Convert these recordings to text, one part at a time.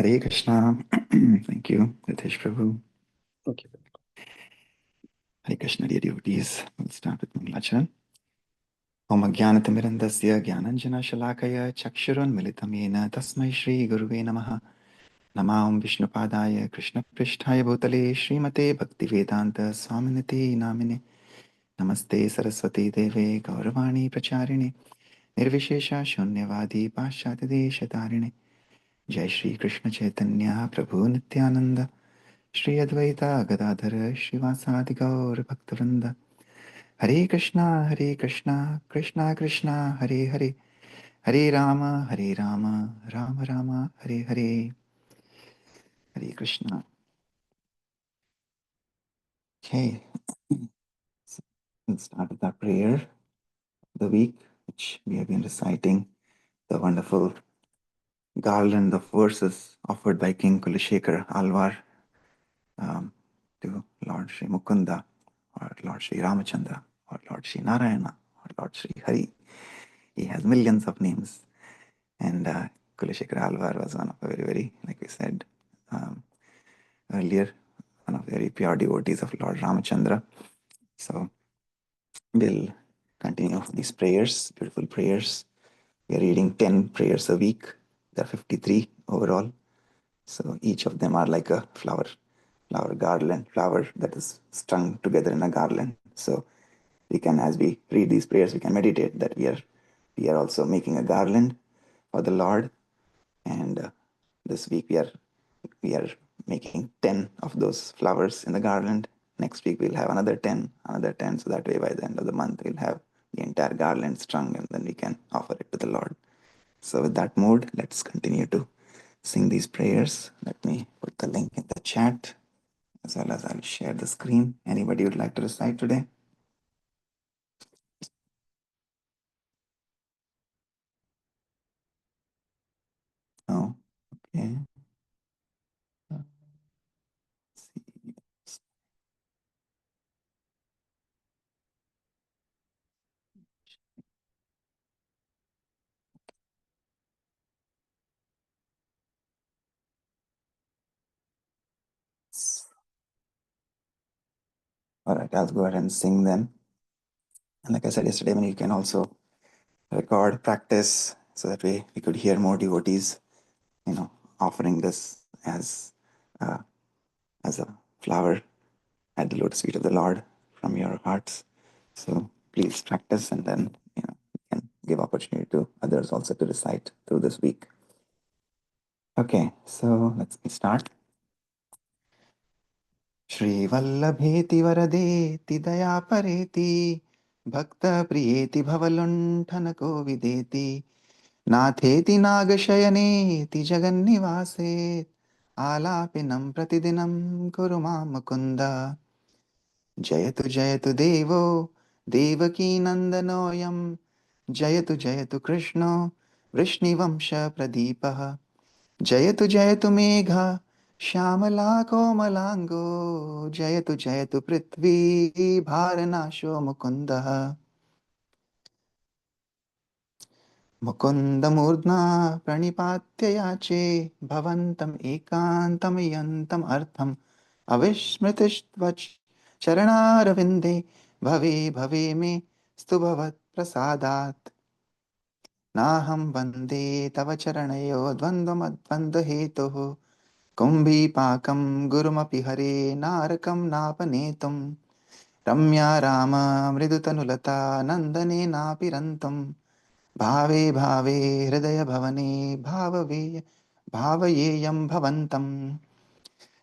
Hare Krishna. Thank you, Ritesh Prabhu. Okay. Hare Krishna, dear devotees. We'll start with Mangalacharan. Om Ajnanatimmirandasya Jnananjana Shalakaya Chakshurunmilitam Yena Tasmai Shri Guruve Namaha. Namah Vishnupadaya Krishna Pristhaya Bhutale Srimate Bhaktivedanta Swaminiti Namine. Namaste Saraswati Deve Gauravani Pracharine Nirvishesha Shunyavadi Paschati Deshatarine. Jai Shri Krishna Chaitanya Prabhu Nityananda Shri Advaita Gadadhara Srivasadi Gaur Bhaktivinoda. Hare Krishna, Hare Krishna, Krishna Krishna, Hare Hare, Hare Rama, Hare Rama, Rama Rama, Hare Hare. Hare Krishna. Okay, so we'll start with our prayer of the week, which we have been reciting the wonderful garland of verses offered by King Kulashekar Alvar to Lord Sri Mukunda, or Lord Sri Ramachandra, or Lord Sri Narayana, or Lord Sri Hari. He has millions of names. And Kulashekar Alvar was one of the very, like we said earlier, one of the very pure devotees of Lord Ramachandra. So we'll continue these prayers, beautiful prayers. We are reading 10 prayers a week. There are 53 overall. So each of them are like a flower garland, flower that is strung together in a garland. So we can, as we read these prayers, we can meditate that we are also making a garland for the Lord. And this week we are making 10 of those flowers in the garland. Next week we'll have another 10. So that way by the end of the month we'll have the entire garland strung, and then we can offer it to the Lord. So with that mood, let's continue to sing these prayers. Let me put the link in the chat, as well as I'll share the screen. Anybody would like to recite today? Oh, okay. Let's see. All right, I'll go ahead and sing them. And like I said yesterday, you can also record, practice, so that way we could hear more devotees, offering this as a flower at the lotus feet of the Lord from your hearts. So please practice, and then you can give opportunity to others also to recite through this week. Okay, so let's start. Shri Vallabheti Varadeti Daya Pareti Bhakta Priyeti Bhavalunthana Kovideti नाथेति नागशयनेति जगन्निवासे आलापिनं प्रतिदिनं कुरु मां मुकुन्द जयतु देवो देवकीनन्दनोऽयं जयतु कृष्णो वृष्णिवंशप्रदीपः जयतु मेघा श्यामला कोमलाङ्गो जयतु पृथ्वी भारनाशो मुकुन्दः मुकुन्दमूर्ध्ना प्रणिपात्य याचे भवन्तम् एकान्तं यन्तम् अर्थम् अविस्मृतिस्त्वच् चरणारविन्दे भवे मे स्तु भवत्प्रसादात् नाहं वन्दे तव चरणयो द्वन्द्वमद्वन्द्वहेतुः कुम्भीपाकं गुरुमपि हरे नारकं नापनेतुं रम्या राम मृदुतनुलता नन्दनेनापि रन्तुं भावे हृदयभवने भावयेयं भवन्तम्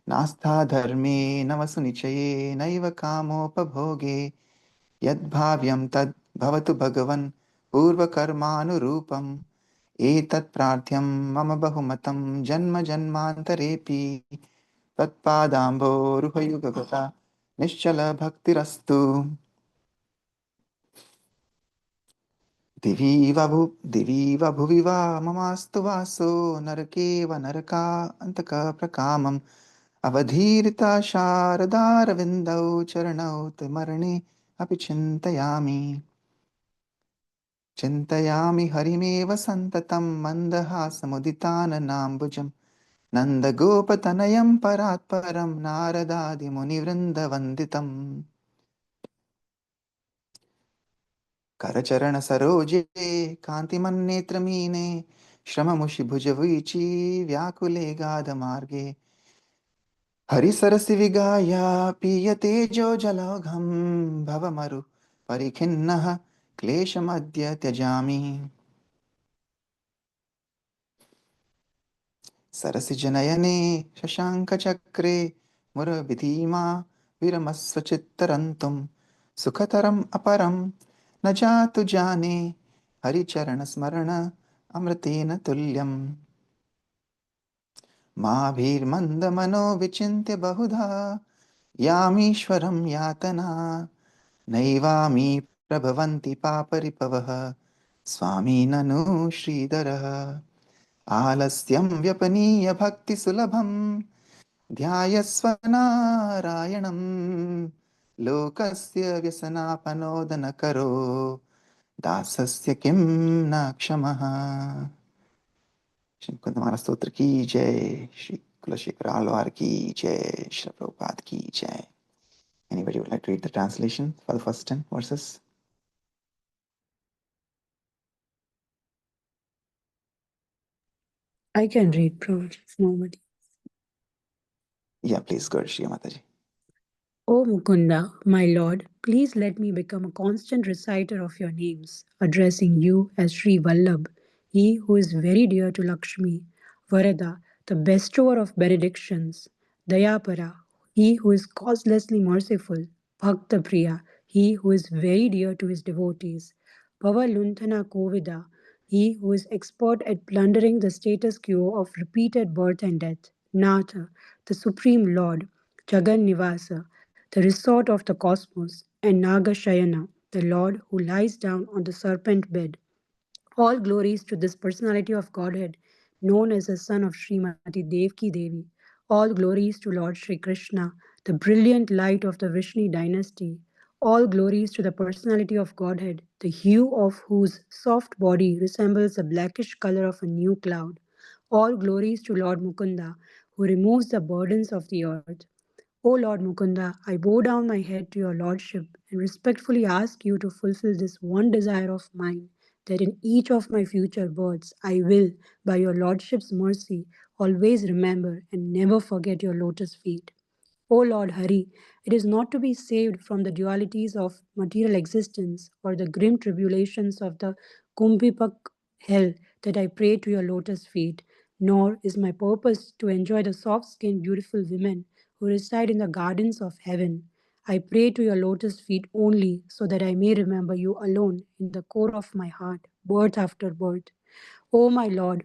नास्था धर्मे नवसुनिचये नैव कामोपभोगे यद्भाव्यं तद् भवतु भगवन् पूर्वकर्मानुरूपम् एतत् प्रार्थ्यं मम बहुमतं जन्म जन्मान्तरेऽपि त्वत्पादाम्भोरुहयुगगता निश्चलभक्तिरस्तु दिवि वा भुवि वा ममास्तु वासो नरके व नरकान्तकप्रकामम् अवधीरिता शारदारविन्दौ चरणौ ते मरणे अपि चिन्तयामि हरिमेव सन्ततं मन्दहासमुदिताननाम्बुजम् नन्दगोपतनयं परात्परं नारदादिमुनिवृन्दवन्दितम् करचरणसरोजे कान्तिमन्नेत्रमीने श्रममुषिभुजवीची व्याकुले गाधमार्गे हरिसरसि विगाय पीयतेजो जलौघं भवमरु परिखिन्नः क्लेशमद्य त्यजामि सरसिजनयने शशाङ्कचक्रे मुरविधीमा विरमस्वचित्तरन्तुं सुखतरम् अपरं न जातु जाने हरिचरणस्मरण अमृतेन तुल्यम् माभिर्मन्दमनो विचिन्त्य बहुधा यामीश्वरं यातना नैवामी प्रभवन्ति पापरिपवः स्वामी ननु श्रीधरः आलस्यं व्यपनीय भक्तिसुलभं ध्यायस्वनारायणं लोकस्य व्यसनापनोदनकरो दासस्य किं न क्षमः श्री कुंदमारा स्तोत्र की जय श्री कुलशेखर आलवार की जय श्री प्रभुपाद की जय Anybody would like to read the translation for the first 10 verses? I can read, Prabhuji, if nobody. Yeah, please go ahead, Shri Mataji. O Mukunda, my Lord, please let me become a constant reciter of your names, addressing you as Sri Vallabh, he who is very dear to Lakshmi, Varada, the bestower of benedictions, Dayapara, he who is causelessly merciful, Bhakta Priya, he who is very dear to his devotees, Pavalunthana Kovida, he who is expert at plundering the status quo of repeated birth and death, Natha, the Supreme Lord, Jagan Nivasa, the resort of the cosmos, and Nagashayana, the Lord who lies down on the serpent bed. All glories to this personality of Godhead, known as the son of Srimati Devki Devi. All glories to Lord Sri Krishna, the brilliant light of the Vishnu dynasty. All glories to the personality of Godhead, the hue of whose soft body resembles the blackish color of a new cloud. All glories to Lord Mukunda, who removes the burdens of the earth. O Lord Mukunda, I bow down my head to your Lordship and respectfully ask you to fulfill this one desire of mine, that in each of my future births I will, by your Lordship's mercy, always remember and never forget your lotus feet. O Lord Hari, it is not to be saved from the dualities of material existence or the grim tribulations of the Kumbipak hell that I pray to your lotus feet, nor is my purpose to enjoy the soft skinned, beautiful women who reside in the gardens of heaven. I pray to your lotus feet only so that I may remember you alone in the core of my heart, birth after birth. O my Lord,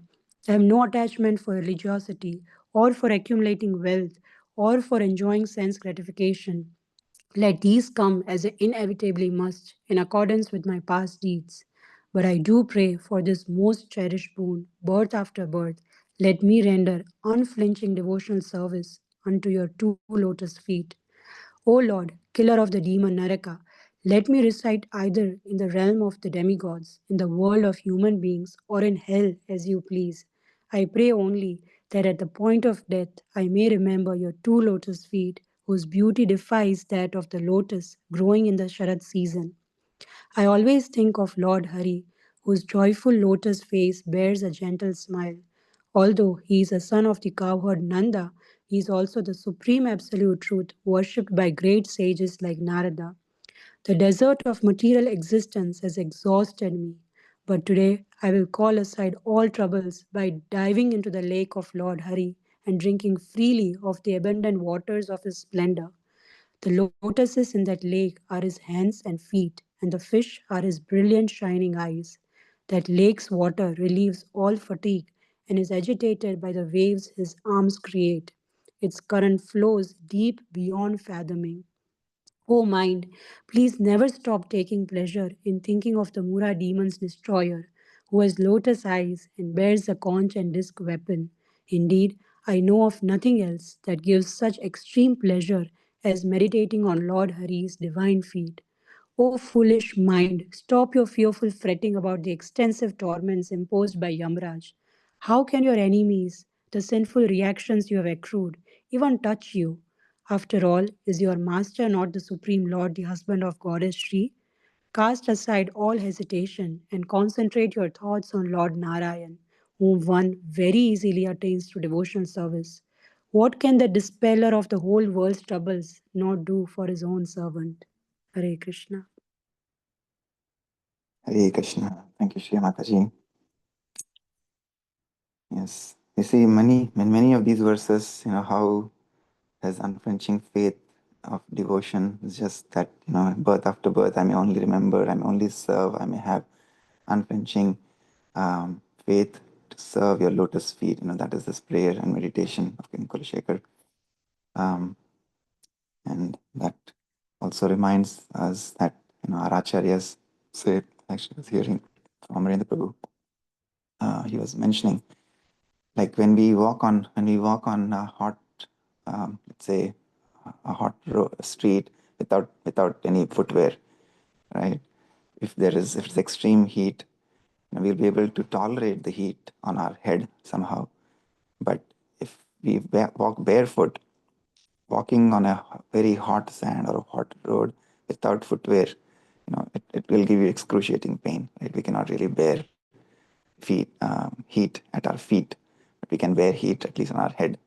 I have no attachment for religiosity or for accumulating wealth or for enjoying sense gratification. Let these come as they inevitably must in accordance with my past deeds. But I do pray for this most cherished boon, birth after birth. Let me render unflinching devotional service unto your two lotus feet. O Lord, killer of the demon Naraka, let me reside either in the realm of the demigods, in the world of human beings, or in hell as you please. I pray only that at the point of death I may remember your two lotus feet, whose beauty defies that of the lotus growing in the Sharad season. I always think of Lord Hari, whose joyful lotus face bears a gentle smile. Although he is a son of the cowherd Nanda, he is also the supreme absolute truth worshipped by great sages like Narada. The desert of material existence has exhausted me, but today I will call aside all troubles by diving into the lake of Lord Hari and drinking freely of the abundant waters of his splendor. The lotuses in that lake are his hands and feet, and the fish are his brilliant shining eyes. That lake's water relieves all fatigue and is agitated by the waves his arms create. Its current flows deep beyond fathoming. O mind, please never stop taking pleasure in thinking of the Mura demon's destroyer, who has lotus eyes and bears a conch and disc weapon. Indeed, I know of nothing else that gives such extreme pleasure as meditating on Lord Hari's divine feet. O foolish mind, stop your fearful fretting about the extensive torments imposed by Yamraj. How can your enemies, the sinful reactions you have accrued, even touch you. After all, is your master not the supreme lord, the husband of goddess Shri? Cast aside all hesitation and concentrate your thoughts on Lord Narayan, whom one very easily attains through devotional service. What can the dispeller of the whole world's troubles not do for his own servant? Hare Krishna. Hare Krishna. Thank you, Shri Mataji. Yes, you see, in many of these verses, how his unflinching faith of devotion is just that, birth after birth, I may only remember, I may only serve, I may have unflinching faith to serve your lotus feet. That is this prayer and meditation of King Kulashekar. And that also reminds us that, our acharyas say, actually, I was hearing from Amarendra Prabhu, he was mentioning, like when we walk on a hot, let's say, a hot street without any footwear, right? If it's extreme heat, we'll be able to tolerate the heat on our head somehow. But if we walk barefoot, walking on a very hot sand or a hot road without footwear, it will give you excruciating pain. Right? We cannot really bear heat at our feet, but we can bear heat at least on our head,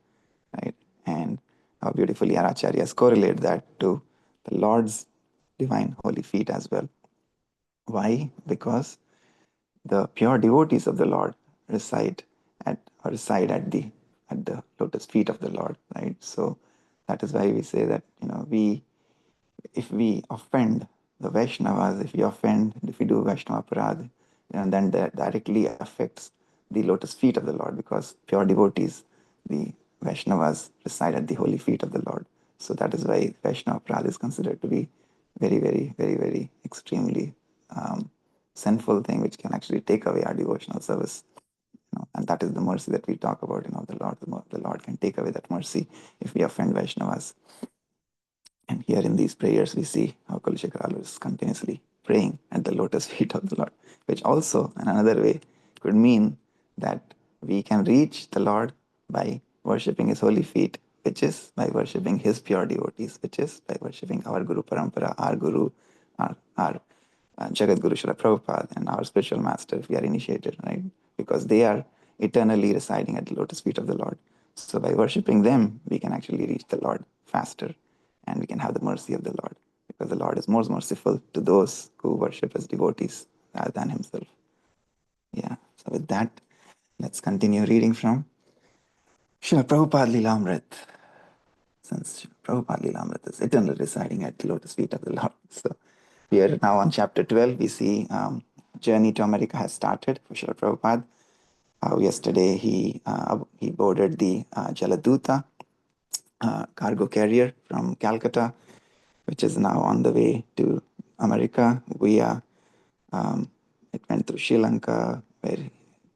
right? And how beautifully our acharyas correlate that to the Lord's divine holy feet as well. Why? Because the pure devotees of the Lord reside at the lotus feet of the Lord, right? So that is why we say that if we offend the Vaishnavas, if we do Vaishnava Aparadh, then that directly affects the lotus feet of the Lord, because pure devotees, the Vaishnavas, reside at the holy feet of the Lord. So that is why Vaishnava Aparadh is considered to be very, very, very, very extremely sinful thing, which can actually take away our devotional service. And that is the mercy that we talk about. The Lord can take away that mercy if we offend Vaishnavas. And here in these prayers, we see how Kulashekara is continuously praying at the lotus feet of the Lord, which also, in another way, could mean that we can reach the Lord by worshipping His holy feet, which is by worshipping His pure devotees, which is by worshipping our Guru Parampara, our Guru, our Jagat Guru Srila Prabhupada, and our spiritual master, if we are initiated, right? Because they are eternally residing at the lotus feet of the Lord. So by worshipping them, we can actually reach the Lord faster, and we can have the mercy of the Lord, because the Lord is more merciful to those who worship as devotees rather than Himself. Yeah, so with that, let's continue reading from Srila Prabhupada Lilamrit. Since Prabhupada Lilamrit is eternally residing at the lotus feet of the Lord. So we are now on chapter 12. We see journey to America has started for Srila Prabhupada. Yesterday he boarded the Jaladuta cargo carrier from Calcutta, which is now on the way to America via, it went through Sri Lanka, where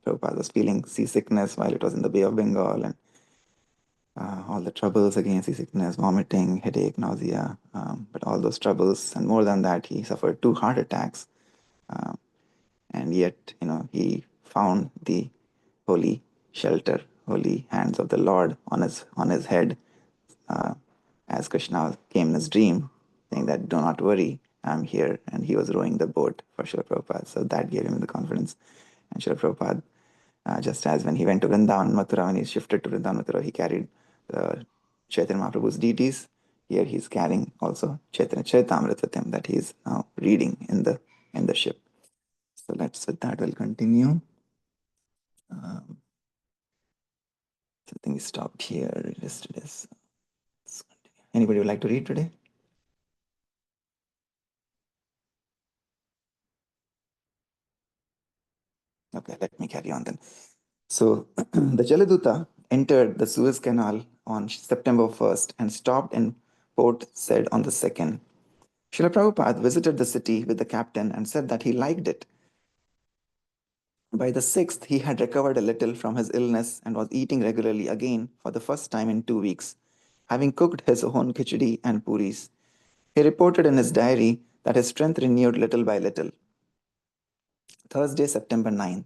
Prabhupada was feeling seasickness while it was in the Bay of Bengal, and all the troubles again, seasickness, vomiting, headache, nausea, but all those troubles, and more than that, he suffered 2 heart attacks, and yet, he found the holy shelter, holy hands of the Lord on his head, as Krishna came in his dream, saying that, "Do not worry, I'm here," and he was rowing the boat for Srila Prabhupada. So that gave him the confidence. And Srila Prabhupada, just as when he went to Vrindavan, Mathura, when he shifted to Vrindavan, Mathura, he carried the Chaitanya Mahaprabhu's deities. Here he's carrying also Chaitanya Charitamrita with him that he's now reading in the ship. So with that, we'll continue. I think we stopped here yesterday. So anybody would like to read today? Okay, let me carry on then. So the Jaladuta entered the Suez Canal on September 1st and stopped in Port Said on the 2nd. Srila Prabhupada visited the city with the captain and said that he liked it. By the 6th, he had recovered a little from his illness and was eating regularly again for the first time in 2 weeks, having cooked his own khichdi and puris. He reported in his diary that his strength renewed little by little. Thursday, September 9th.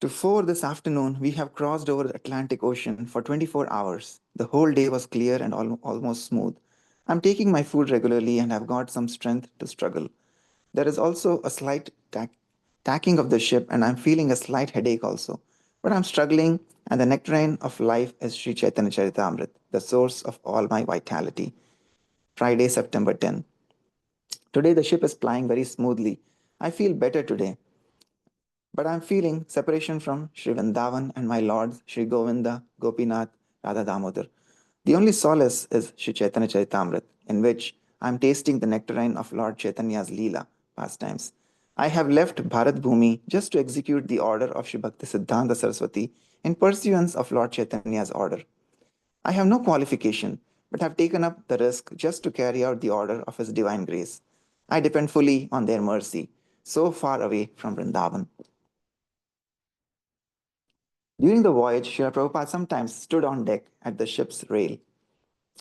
To 4 this afternoon, we have crossed over the Atlantic Ocean for 24 hours. The whole day was clear and almost smooth. I'm taking my food regularly and have got some strength to struggle. There is also a slight tacking of the ship, and I'm feeling a slight headache also. But I'm struggling, and the nectarine of life is Sri Chaitanya Charitamrit, the source of all my vitality. Friday, September 10. Today, the ship is plying very smoothly. I feel better today. But I'm feeling separation from Sri Vrindavan and my lords, Sri Govinda, Gopinath, Radha Damodar. The only solace is Sri Chaitanya Charitamrit, in which I'm tasting the nectarine of Lord Chaitanya's Leela pastimes. I have left Bharat Bhumi just to execute the order of Sri Bhakti Siddhanta Saraswati in pursuance of Lord Chaitanya's order. I have no qualification, but have taken up the risk just to carry out the order of His divine grace. I depend fully on their mercy, so far away from Vrindavan. During the voyage, Srila Prabhupada sometimes stood on deck at the ship's rail,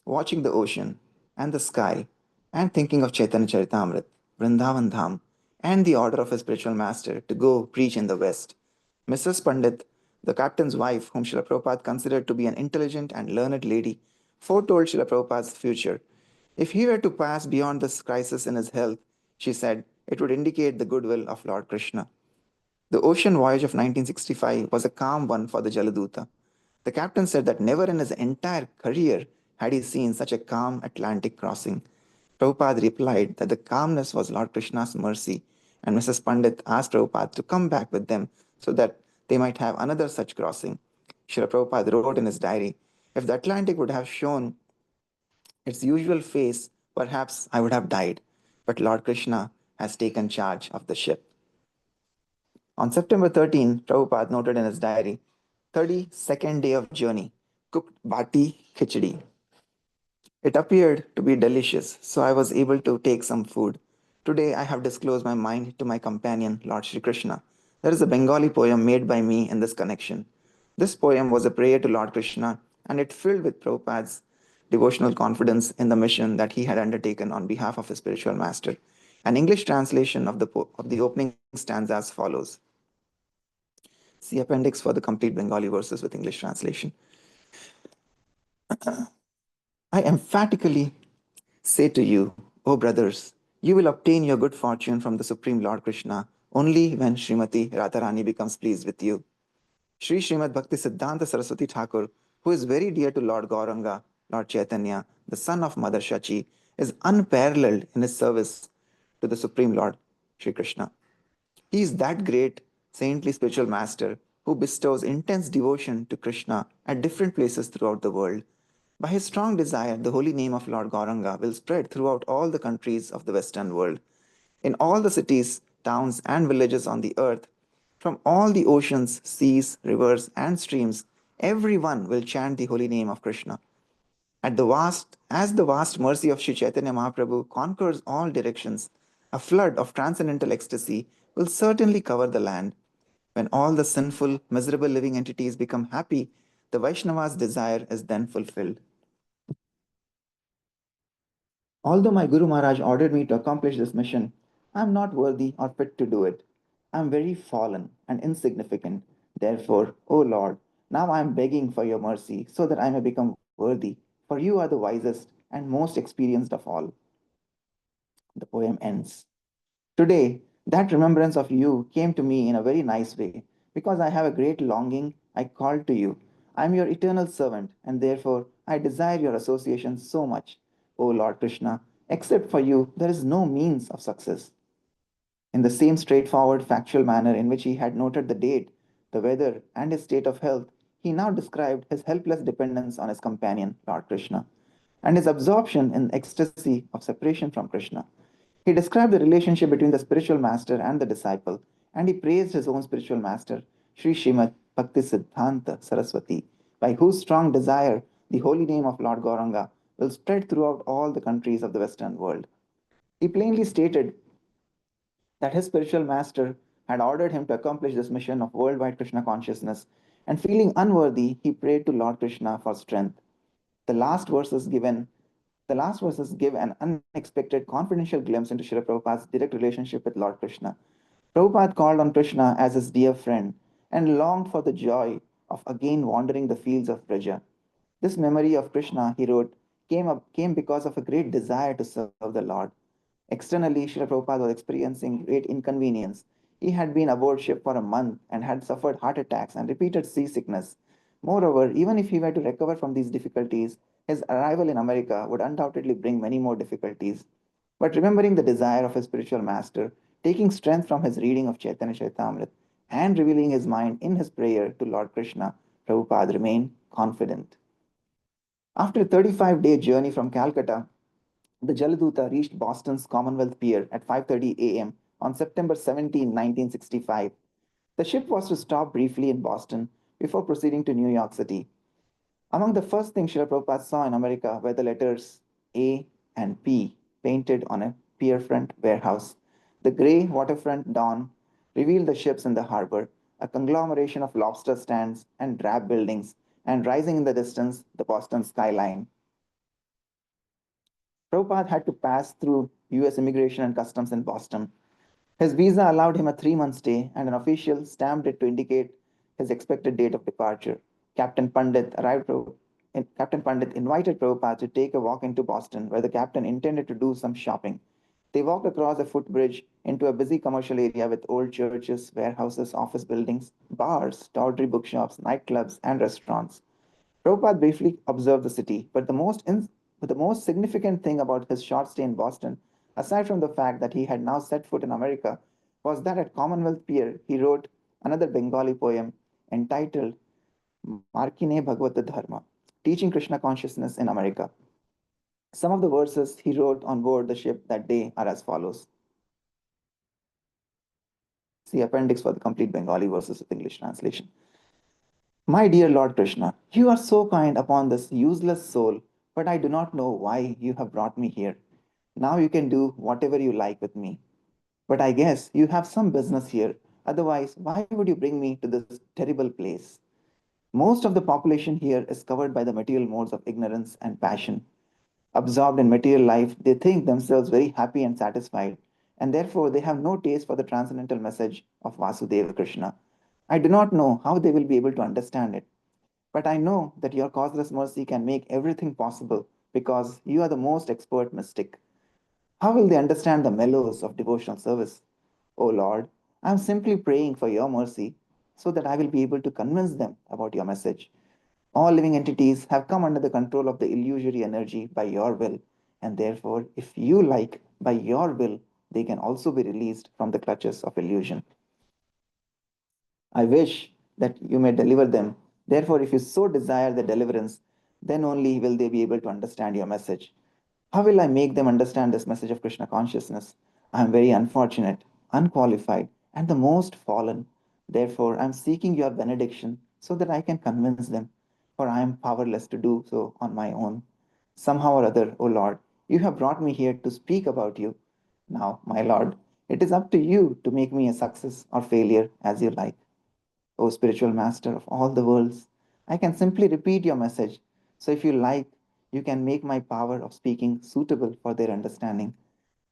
watching the ocean and the sky and thinking of Chaitanya Charitamrit, Vrindavan Dham, and the order of his spiritual master to go preach in the West. Mrs. Pandit, the captain's wife, whom Srila Prabhupada considered to be an intelligent and learned lady, foretold Srila Prabhupada's future. If he were to pass beyond this crisis in his health, she said, it would indicate the goodwill of Lord Krishna. The ocean voyage of 1965 was a calm one for the Jaladuta. The captain said that never in his entire career had he seen such a calm Atlantic crossing. Prabhupada replied that the calmness was Lord Krishna's mercy, and Mrs. Pandit asked Prabhupada to come back with them so that they might have another such crossing. Srila Prabhupada wrote in his diary, if the Atlantic would have shown its usual face, perhaps I would have died, but Lord Krishna has taken charge of the ship. On September 13, Prabhupada noted in his diary, 32nd day of journey, cooked bati khichdi. It appeared to be delicious, so I was able to take some food. Today I have disclosed my mind to my companion, Lord Sri Krishna. There is a Bengali poem made by me in this connection. This poem was a prayer to Lord Krishna, and it filled with Prabhupada's devotional confidence in the mission that he had undertaken on behalf of his spiritual master. An English translation of the opening stands as follows. See appendix for the complete Bengali verses with English translation. I emphatically say to you, O brothers, you will obtain your good fortune from the Supreme Lord Krishna only when Srimati Radharani becomes pleased with you. Sri Srimad Bhakti Siddhanta Saraswati Thakur, who is very dear to Lord Gauranga, Lord Chaitanya, the son of Mother Shachi, is unparalleled in his service to the Supreme Lord Sri Krishna. He is that great saintly spiritual master who bestows intense devotion to Krishna at different places throughout the world. By his strong desire, the holy name of Lord Gauranga will spread throughout all the countries of the Western world. In all the cities, towns, and villages on the earth, from all the oceans, seas, rivers, and streams, everyone will chant the holy name of Krishna. As the vast mercy of Sri Chaitanya Mahaprabhu conquers all directions, a flood of transcendental ecstasy will certainly cover the land. When all the sinful, miserable living entities become happy, the Vaishnava's desire is then fulfilled. Although my Guru Maharaj ordered me to accomplish this mission, I am not worthy or fit to do it. I am very fallen and insignificant. Therefore, O Lord, now I am begging for your mercy so that I may become worthy, for you are the wisest and most experienced of all. The poem ends. Today, that remembrance of you came to me in a very nice way. Because I have a great longing, I called to you. I am your eternal servant, and therefore I desire your association so much. O Lord Krishna, except for you, there is no means of success. In the same straightforward, factual manner in which he had noted the date, the weather, and his state of health, he now described his helpless dependence on his companion, Lord Krishna, and his absorption in ecstasy of separation from Krishna. He described the relationship between the spiritual master and the disciple, and he praised his own spiritual master, Sri Srimad Bhakti Siddhanta Saraswati, by whose strong desire the holy name of Lord Gauranga will spread throughout all the countries of the Western world. He plainly stated that his spiritual master had ordered him to accomplish this mission of worldwide Krishna consciousness, and feeling unworthy, he prayed to Lord Krishna for strength. The last verses given the last verses give an unexpected confidential glimpse into Srila Prabhupada's direct relationship with Lord Krishna. Prabhupada called on Krishna as his dear friend, and longed for the joy of again wandering the fields of Braja. This memory of Krishna, he wrote, came because of a great desire to serve the Lord. Externally, Srila Prabhupada was experiencing great inconvenience. He had been aboard ship for a month and had suffered heart attacks and repeated seasickness. Moreover, even if he were to recover from these difficulties, his arrival in America would undoubtedly bring many more difficulties. But remembering the desire of his spiritual master, taking strength from his reading of Chaitanya Charitamrita, and revealing his mind in his prayer to Lord Krishna, Prabhupada remained confident. After a 35-day journey from Calcutta, the Jaladuta reached Boston's Commonwealth Pier at 5:30 a.m. on September 17, 1965. The ship was to stop briefly in Boston before proceeding to New York City. Among the first things Srila Prabhupada saw in America were the letters A and P painted on a pierfront warehouse. The grey waterfront dawn revealed the ships in the harbor, a conglomeration of lobster stands and drab buildings, and rising in the distance, the Boston skyline. Prabhupada had to pass through US Immigration and Customs in Boston. His visa allowed him a 3 month stay, and an official stamped it to indicate his expected date of departure. Captain Pandit invited Prabhupada to take a walk into Boston, where the captain intended to do some shopping. They walked across a footbridge into a busy commercial area with old churches, warehouses, office buildings, bars, tawdry bookshops, nightclubs, and restaurants. Prabhupada briefly observed the city, but the most significant thing about his short stay in Boston, aside from the fact that he had now set foot in America, was that at Commonwealth Pier he wrote another Bengali poem entitled Markine Bhagavata Dharma, teaching Krishna consciousness in America. Some of the verses he wrote on board the ship that day are as follows. See appendix for the complete Bengali verses with English translation. My dear Lord Krishna, you are so kind upon this useless soul, but I do not know why you have brought me here. Now you can do whatever you like with me. But I guess you have some business here. Otherwise, why would you bring me to this terrible place? Most of the population here is covered by the material modes of ignorance and passion. Absorbed in material life, they think themselves very happy and satisfied, and therefore they have no taste for the transcendental message of Vasudeva Krishna. I do not know how they will be able to understand it, but I know that your causeless mercy can make everything possible because you are the most expert mystic. How will they understand the mellows of devotional service? O Lord, I am simply praying for your mercy so that I will be able to convince them about your message. All living entities have come under the control of the illusory energy by your will, and therefore, if you like, by your will, they can also be released from the clutches of illusion. I wish that you may deliver them. Therefore, if you so desire the deliverance, then only will they be able to understand your message. How will I make them understand this message of Krishna consciousness? I am very unfortunate, unqualified, and the most fallen. Therefore, I am seeking your benediction so that I can convince them, for I am powerless to do so on my own. Somehow or other, O Lord, you have brought me here to speak about you. Now, my Lord, it is up to you to make me a success or failure as you like. O spiritual master of all the worlds, I can simply repeat your message. So if you like, you can make my power of speaking suitable for their understanding.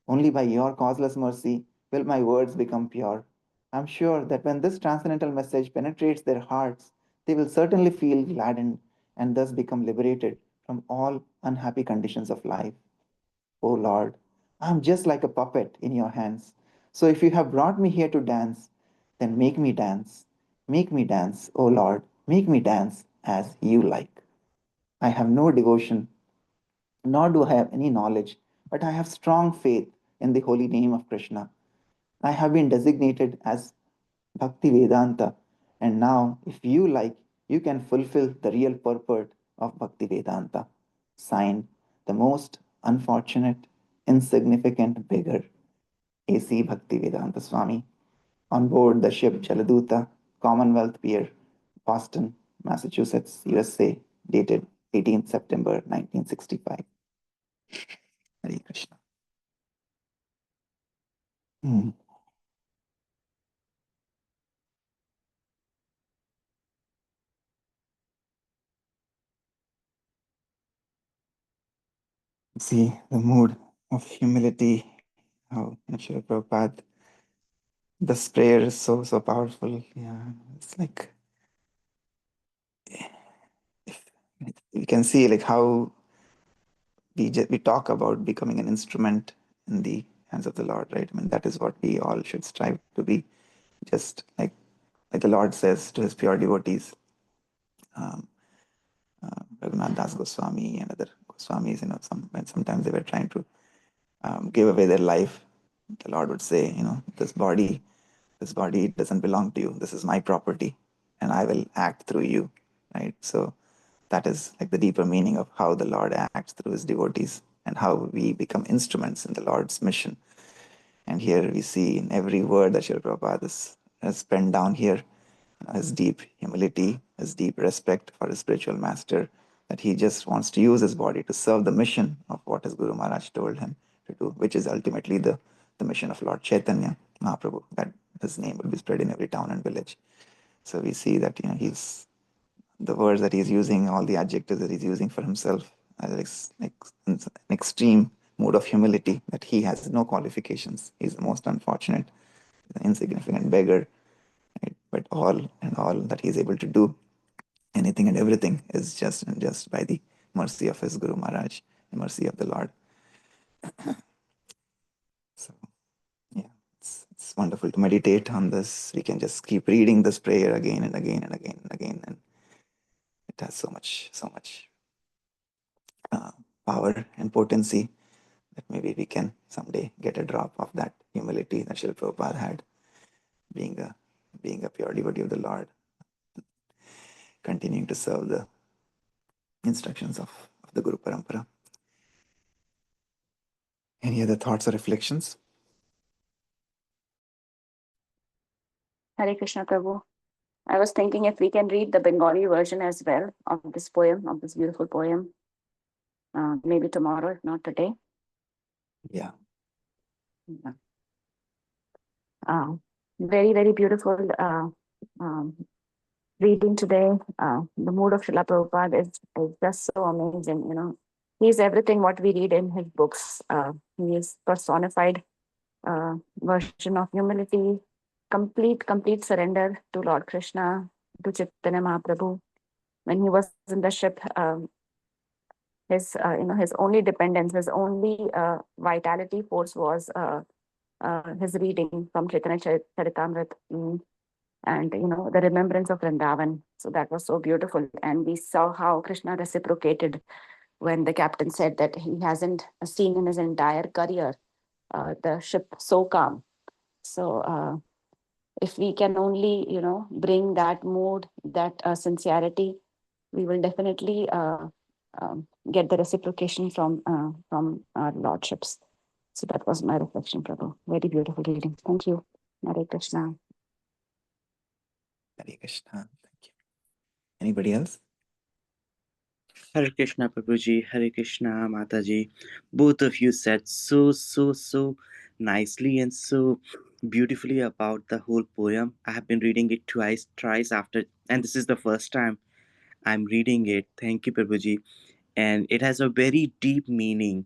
Only by your causeless mercy will my words become pure. I'm sure that when this transcendental message penetrates their hearts, they will certainly feel gladdened and thus become liberated from all unhappy conditions of life. O Lord, I am just like a puppet in your hands. So if you have brought me here to dance, then make me dance. Make me dance, O Lord, make me dance as you like. I have no devotion, nor do I have any knowledge, but I have strong faith in the holy name of Krishna. I have been designated as Bhakti Vedanta, and now, if you like, you can fulfill the real purport of Bhakti Vedanta. Signed, the most unfortunate, insignificant beggar, A.C. Bhaktivedanta Swami, on board the ship Jaladuta, Commonwealth Pier, Boston, Massachusetts, USA, dated 18th September 1965. Hare Krishna. Hmm. See the mood of humility, how Srila Prabhupada this prayer is so powerful. Yeah, it's like if we can see like how we talk about becoming an instrument in the hands of the Lord, right? I mean, that is what we all should strive to be. Just like the Lord says to his pure devotees, Raghunath Das Goswami and other Goswamis, sometimes they were trying to give away their life. The Lord would say, this body doesn't belong to you. This is my property, and I will act through you, right? So that is like the deeper meaning of how the Lord acts through his devotees and how we become instruments in the Lord's mission. And here we see in every word that Srila Prabhupada has penned down here, his deep humility, his deep respect for his spiritual master, that he just wants to use his body to serve the mission of what his Guru Maharaj told him to do, which is ultimately the mission of Lord Chaitanya Mahaprabhu, that his name will be spread in every town and village. So we see that he's the words that he's using, all the adjectives that he's using for himself, like an extreme mode of humility, that he has no qualifications. He's the most unfortunate, insignificant beggar, right? But all that he's able to do, anything and everything, is just by the mercy of his Guru Maharaj, the mercy of the Lord. So yeah, it's wonderful to meditate on this. We can just keep reading this prayer again and again and again and again, and it has so much power and potency that maybe we can someday get a drop of that humility that Srila Prabhupada had, being a pure devotee of the Lord, continuing to serve the instructions of the Guru Parampara. Any other thoughts or reflections? Hare Krishna Prabhu. I was thinking if we can read the Bengali version as well of this poem, of this beautiful poem, maybe tomorrow, if not today. Yeah. Very, very beautiful reading today. The mood of Srila Prabhupada is just so amazing. He's everything what we read in his books. He is personified version of humility, complete surrender to Lord Krishna, to Chaitanya Mahaprabhu. When he was in the ship, his only dependence, his only vitality force was his reading from Chaitanya Charitamrita, and the remembrance of Vrindavan. So that was so beautiful, and we saw how Krishna reciprocated when the captain said that he hasn't seen in his entire career the ship so calm. So if we can only bring that mood, that sincerity, we will definitely get the reciprocation from our lordships. So that was my reflection, Prabhu. Very beautiful reading. Thank you. Hare Krishna. Hare Krishna. Thank you. Anybody else? Hare Krishna, Prabhuji. Hare Krishna, Mataji. Both of you said so nicely and so beautifully about the whole poem. I have been reading it twice after, and this is the first time I'm reading it. Thank you, Prabhuji. And it has a very deep meaning,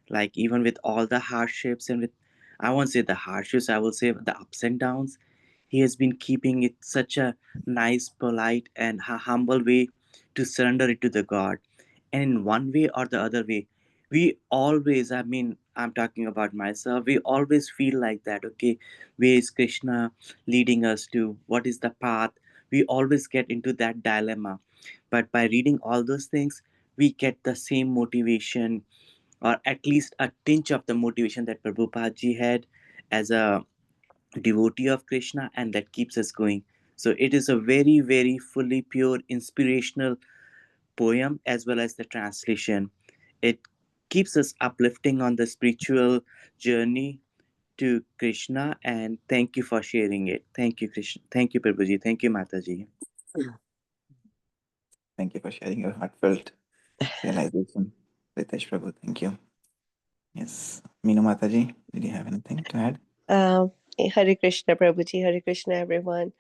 like even with all the hardships and with, I won't say the hardships, I will say the ups and downs, he has been keeping it such a nice, polite, and humble way to surrender it to the God. And in one way or the other way, we always, I mean, I'm talking about myself, we always feel like that, okay, where is Krishna leading us to? What is the path? We always get into that dilemma. But by reading all those things, we get the same motivation, or at least a tinge of the motivation that Prabhupada ji had as a devotee of Krishna, and that keeps us going. So it is a very, very fully pure, inspirational poem, as well as the translation. It keeps us uplifting on the spiritual journey to Krishna, and thank you for sharing it. Thank you, Krishna. Thank you, Prabhuji. Thank you, Mataji. Thank you for sharing your heartfelt realization, Ritesh Prabhu. Thank you. Yes. Meenu Mataji, did you have anything to add? Hare Krishna, Prabhuji. Hare Krishna, everyone.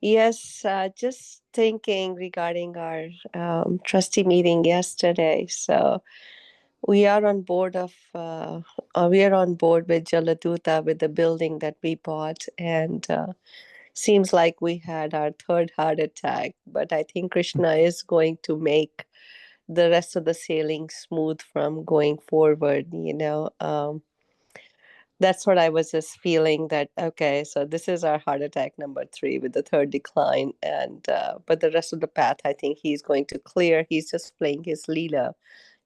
Yes, just thinking regarding our trustee meeting yesterday. So we are on board with Jaladuta, with the building that we bought, and seems like we had our third heart attack. But I think Krishna is going to make the rest of the sailing smooth from going forward. That's what I was just feeling, that okay, so this is our heart attack number 3 with the third decline, and but the rest of the path, I think he's going to clear. He's just playing his Leela.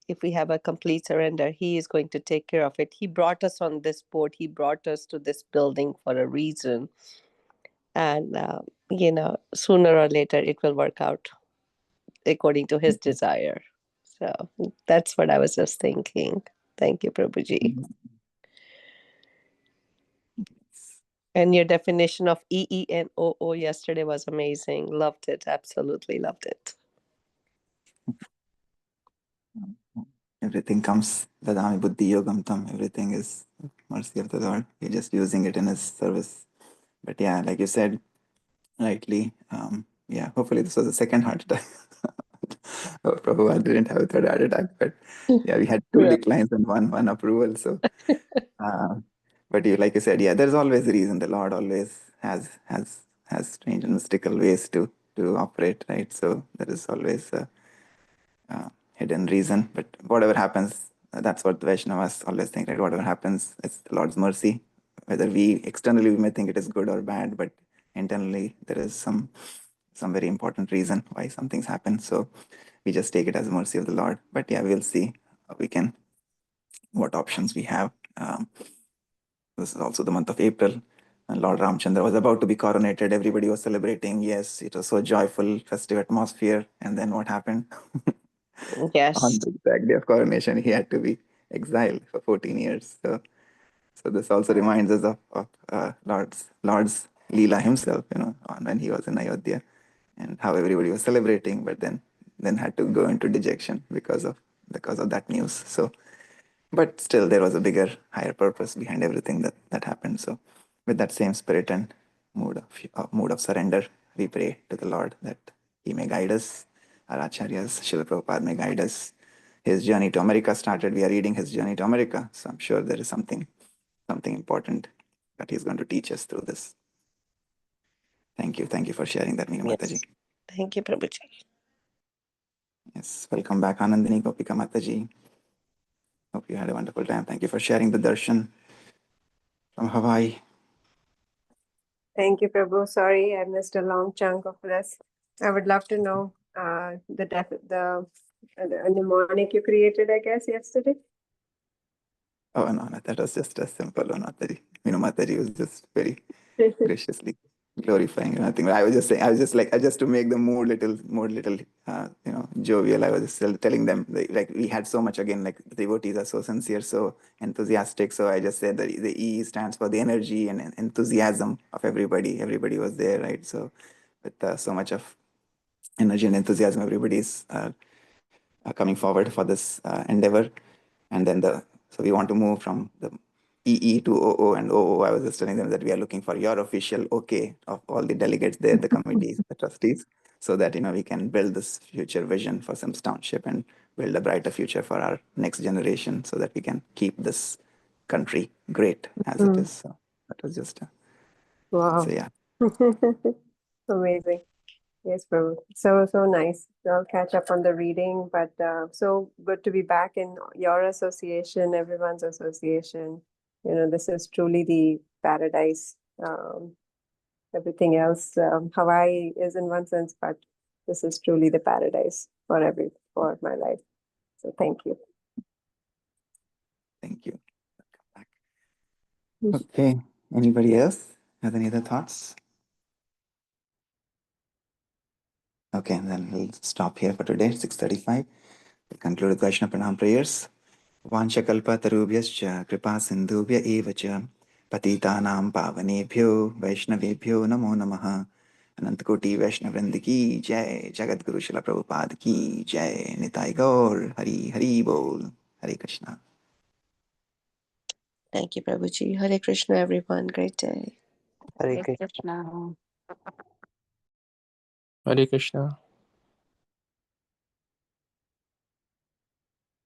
If we have a complete surrender, he is going to take care of it. He brought us on this boat. He brought us to this building for a reason, and sooner or later it will work out according to his desire. So that's what I was just thinking. Thank you, Prabhuji. And your definition of EE and OO yesterday was amazing. Loved it. Absolutely loved it. Everything comes Dadami Buddhi Yogam Tam. Everything is mercy of the Lord. We're just using it in His service. But yeah, like you said rightly, yeah, hopefully this was the second heart attack. Oh, Prabhupada didn't have a third heart attack, but yeah, we had 2 Yeah. declines and one approval. So, but like you said, yeah, there's always a reason. The Lord always has strange and mystical ways to operate, right? So there is always a hidden reason. But whatever happens, that's what the Vaishnavas always think, right? Whatever happens, it's the Lord's mercy. Whether externally we may think it is good or bad, but internally there is some very important reason why something's happened. So we just take it as mercy of the Lord. But yeah, we'll see what options we have. This is also the month of April, and Lord Ramchandra was about to be coronated. Everybody was celebrating. Yes, it was so joyful, festive atmosphere. And then what happened? Yes. On the exact day of coronation, he had to be exiled for 14 years. So this also reminds us of Lord's Leela himself, when he was in Ayodhya, and how everybody was celebrating, but then had to go into dejection because of that news. So, but still, there was a bigger, higher purpose behind everything that happened. So, with that same spirit and mood of surrender, we pray to the Lord that He may guide us. Our acharyas, Srila Prabhupada, may guide us. His journey to America started. We are reading his journey to America, so I'm sure there is something important that he's going to teach us through this. Thank you for sharing that, Meenu Mataji. Yes. Thank you, Prabhuji. Yes, welcome back, Anandini Gopika Mataji. Hope you had a wonderful time. Thank you for sharing the darshan from Hawaii. Thank you, Prabhu. Sorry, I missed a long chunk of this. I would love to know the mnemonic you created, I guess, yesterday. Oh, no, that was just a simple one, Mataji. Meenu Mataji was just very graciously glorifying nothing. I was just to make the mood more little jovial. I was just telling them, like, we had so much, again, like, the devotees are so sincere, so enthusiastic. So I just said that the E stands for the energy and enthusiasm of everybody. Everybody was there, right? So with so much of energy and enthusiasm, everybody's coming forward for this endeavor. And then so we want to move from the EE to OO, and OO, I was just telling them that we are looking for your official okay of all the delegates there, the committees, the trustees, so that we can build this future vision for Sims Township and build a brighter future for our next generation, so that we can keep this country great as it is. So that was just Wow. so yeah. Amazing. Yes, Prabhu. So nice. I'll catch up on the reading, but so good to be back in your association, everyone's association. This is truly the paradise. Everything else, Hawaii is in one sense, but this is truly the paradise for my life. So thank you. Thank you. Okay. Anybody else have any other thoughts? Okay, then we'll stop here for today, 6:35. We'll conclude with Vaishnava Pranam prayers. Vanchakalpatarubhyascha kripa sindhubhya eva cha patitanam pavanebhyo Vaishnavebhyo namo namaha. Anantakoti Vaishnavrinda ki jai, Jagat Guru Srila Prabhupada ki jai, Nitai Gaur, Hari Hari Bol, Hare Krishna. Thank you, Prabhuji. Hare Krishna, everyone. Great day. Hare Krishna. Hare Krishna.